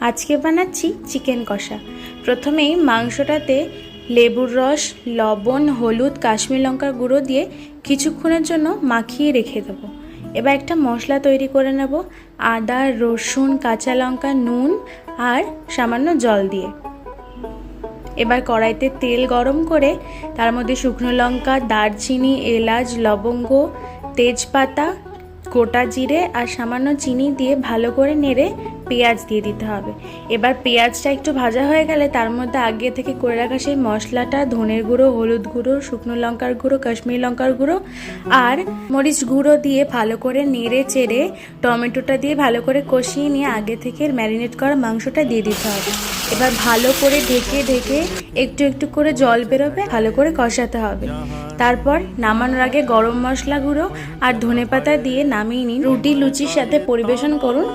আজকে বানাচ্ছি চিকেন কষা। প্রথমেই মাংসটাতে লেবুর রস, লবণ, হলুদ, কাশ্মীর লঙ্কার গুঁড়ো দিয়ে কিছুক্ষণের জন্য মাখিয়ে রেখে দেবো। এবার একটা মশলা তৈরি করে নেব, আদা, রসুন, কাঁচা লঙ্কা, নুন আর সামান্য জল দিয়ে। এবার কড়াইতে তেল গরম করে তার মধ্যে শুকনো লঙ্কা, দারচিনি, এলাচ, লবঙ্গ, তেজপাতা, গোটা জিরে আর সামান্য চিনি দিয়ে ভালো করে নেড়ে পেঁয়াজ দিয়ে দিতে হবে। এবার পেঁয়াজটা একটু ভাজা হয়ে গেলে তার মধ্যে আগে থেকে করে রাখা সেই মশলাটা, ধনের গুঁড়ো, হলুদ গুঁড়ো, শুকনো লঙ্কার গুঁড়ো, কাশ্মীরি লঙ্কার গুঁড়ো আর মরিচ গুঁড়ো দিয়ে ভালো করে নেড়ে চেড়ে টমেটোটা দিয়ে ভালো করে কষিয়ে নিয়ে আগে থেকে ম্যারিনেট করা মাংসটা দিয়ে দিতে হবে। এবার ভালো করে ঢেকে ঢেকে একটু একটু করে জল বেরোবে, ভালো করে কষাতে হবে। তারপর নামানোর আগে গরম মশলা গুঁড়ো আর ধনেপাতা দিয়ে নামিয়ে নিন। রুটি লুচির সাথে পরিবেশন করুন।